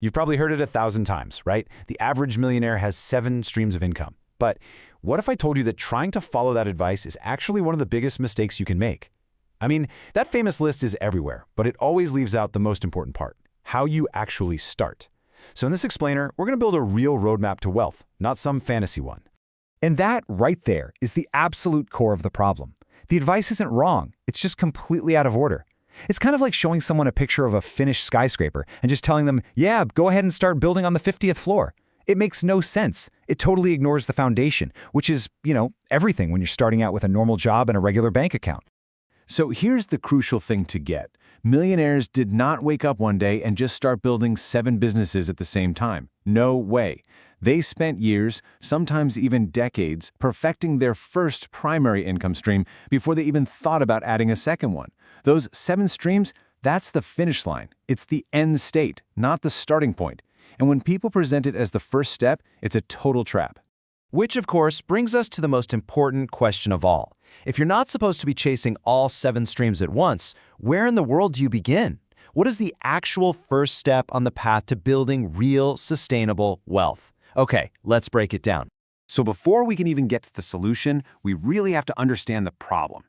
You've probably heard it 1,000 times, right? The average millionaire has 7 streams of income. But what if I told you that trying to follow that advice is actually one of the biggest mistakes you can make? I mean, that famous list is everywhere, but it always leaves out the most important part, how you actually start. So in this explainer, we're going to build a real roadmap to wealth, not some fantasy one. And that right there is the absolute core of the problem. The advice isn't wrong, it's just completely out of order. It's kind of like showing someone a picture of a finished skyscraper and just telling them, yeah, go ahead and start building on the 50th floor. It makes no sense. It totally ignores the foundation, which is, everything when you're starting out with a normal job and a regular bank account. So here's the crucial thing to get. Millionaires did not wake up one day and just start building 7 businesses at the same time. No way. They spent years, sometimes even decades, perfecting their first primary income stream before they even thought about adding a second one. Those 7 streams, that's the finish line. It's the end state, not the starting point. And when people present it as the first step, it's a total trap. Which, of course, brings us to the most important question of all. If you're not supposed to be chasing all 7 streams at once, where in the world do you begin? What is the actual first step on the path to building real, sustainable wealth? Okay, let's break it down. So before we can even get to the solution, we really have to understand the problem.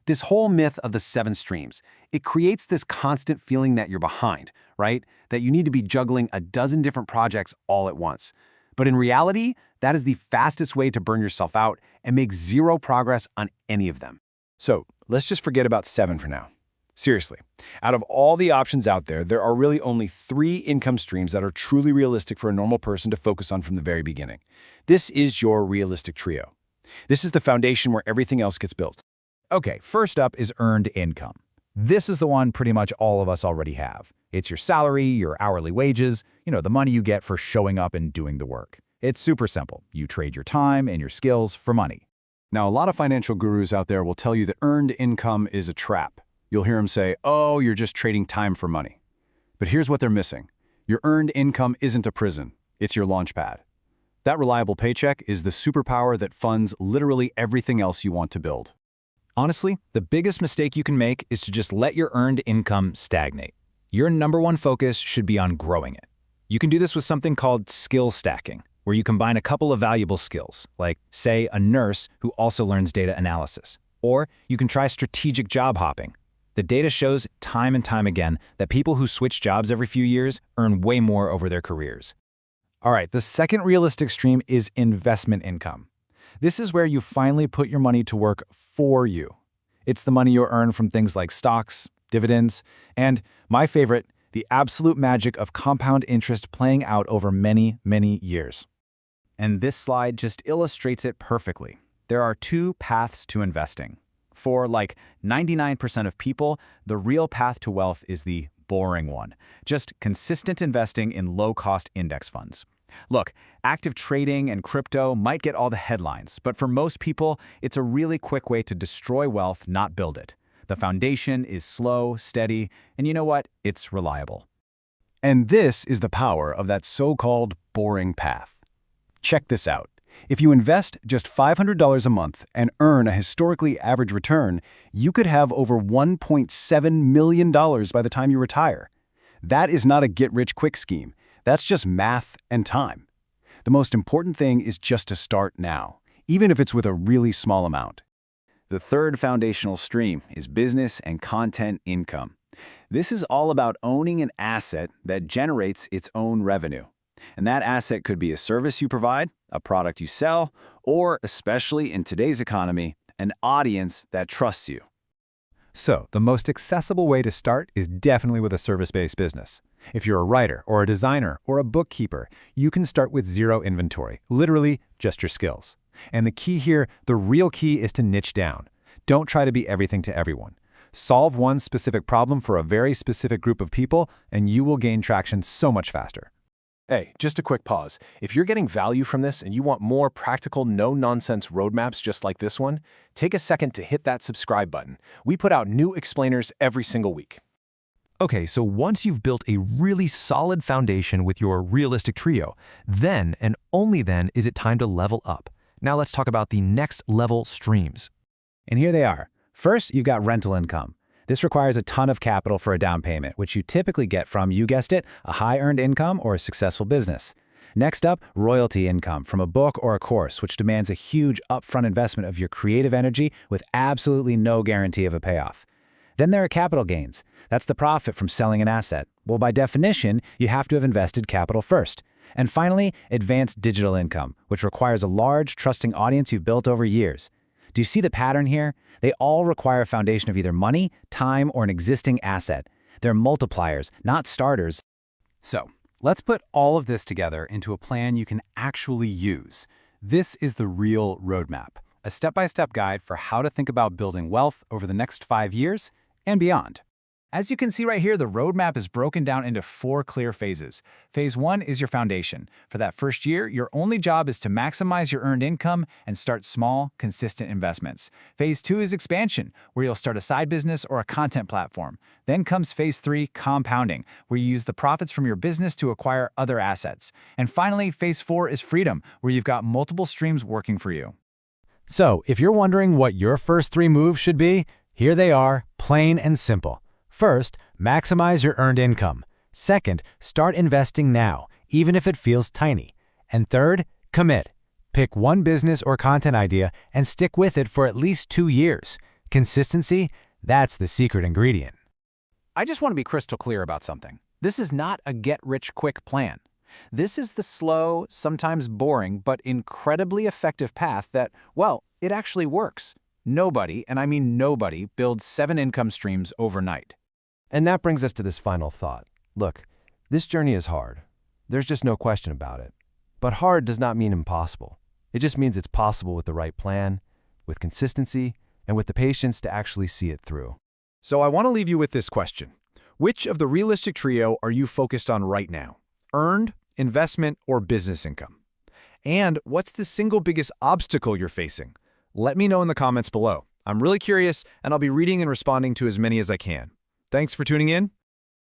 This whole myth of the 7 streams, it creates this constant feeling that you're behind, right? That you need to be juggling a dozen different projects all at once. But in reality, that is the fastest way to burn yourself out and make zero progress on any of them. So let's just forget about 7 for now. Seriously, out of all the options out there, there are really only 3 income streams that are truly realistic for a normal person to focus on from the very beginning. This is your realistic trio. This is the foundation where everything else gets built. Okay, first up is earned income. This is the one pretty much all of us already have. It's your salary, your hourly wages, the money you get for showing up and doing the work. It's super simple. You trade your time and your skills for money. Now, a lot of financial gurus out there will tell you that earned income is a trap. You'll hear them say, oh, you're just trading time for money. But here's what they're missing. Your earned income isn't a prison. It's your launch pad. That reliable paycheck is the superpower that funds literally everything else you want to build. Honestly, the biggest mistake you can make is to just let your earned income stagnate. Your number one focus should be on growing it. You can do this with something called skill stacking, where you combine a couple of valuable skills, like, say, a nurse who also learns data analysis. Or you can try strategic job hopping. The data shows time and time again that people who switch jobs every few years earn way more over their careers. All right, the second realistic stream is investment income. This is where you finally put your money to work for you. It's the money you earn from things like stocks, dividends, and, my favorite, the absolute magic of compound interest playing out over many, many years. And this slide just illustrates it perfectly. There are 2 paths to investing. For like 99% of people, the real path to wealth is the boring one. Just consistent investing in low-cost index funds. Look, active trading and crypto might get all the headlines, but for most people, it's a really quick way to destroy wealth, not build it. The foundation is slow, steady, and you know what? It's reliable. And this is the power of that so-called boring path. Check this out. If you invest just $500 a month and earn a historically average return, you could have over $1.7 million by the time you retire. That is not a get-rich-quick scheme. That's just math and time. The most important thing is just to start now, even if it's with a really small amount. The third foundational stream is business and content income. This is all about owning an asset that generates its own revenue. And that asset could be a service you provide, a product you sell, or, especially in today's economy, an audience that trusts you. So, the most accessible way to start is definitely with a service-based business. If you're a writer or a designer or a bookkeeper, you can start with zero inventory, literally just your skills. And the key here, the real key, is to niche down. Don't try to be everything to everyone. Solve one specific problem for a very specific group of people, and you will gain traction so much faster. Hey, just a quick pause. If you're getting value from this and you want more practical, no-nonsense roadmaps just like this one, take a second to hit that subscribe button. We put out new explainers every single week. Okay, so once you've built a really solid foundation with your realistic trio, then and only then is it time to level up. Now let's talk about the next level streams. And here they are. First, you've got rental income. This requires a ton of capital for a down payment, which you typically get from, you guessed it, a high earned income or a successful business. Next up, royalty income from a book or a course, which demands a huge upfront investment of your creative energy with absolutely no guarantee of a payoff. Then there are capital gains. That's the profit from selling an asset. Well, by definition, you have to have invested capital first. And finally, advanced digital income, which requires a large, trusting audience you've built over years. Do you see the pattern here? They all require a foundation of either money, time, or an existing asset. They're multipliers, not starters. So, let's put all of this together into a plan you can actually use. This is the real roadmap, a step-by-step guide for how to think about building wealth over the next 5 years and beyond. As you can see right here, the roadmap is broken down into 4 clear phases. Phase 1 is your foundation. For that first year, your only job is to maximize your earned income and start small, consistent investments. Phase 2 is expansion, where you'll start a side business or a content platform. Then comes Phase 3, compounding, where you use the profits from your business to acquire other assets. And finally, Phase 4 is freedom, where you've got multiple streams working for you. So, if you're wondering what your first 3 moves should be, here they are, plain and simple. First, maximize your earned income. Second, start investing now, even if it feels tiny. And third, commit. Pick one business or content idea and stick with it for at least 2 years. Consistency, that's the secret ingredient. I just want to be crystal clear about something. This is not a get-rich-quick plan. This is the slow, sometimes boring, but incredibly effective path that, well, it actually works. Nobody, and I mean nobody, builds 7 income streams overnight. And that brings us to this final thought. Look, this journey is hard. There's just no question about it. But hard does not mean impossible. It just means it's possible with the right plan, with consistency, and with the patience to actually see it through. So I want to leave you with this question. Which of the realistic trio are you focused on right now? Earned, investment, or business income? And what's the single biggest obstacle you're facing? Let me know in the comments below. I'm really curious, and I'll be reading and responding to as many as I can. Thanks for tuning in,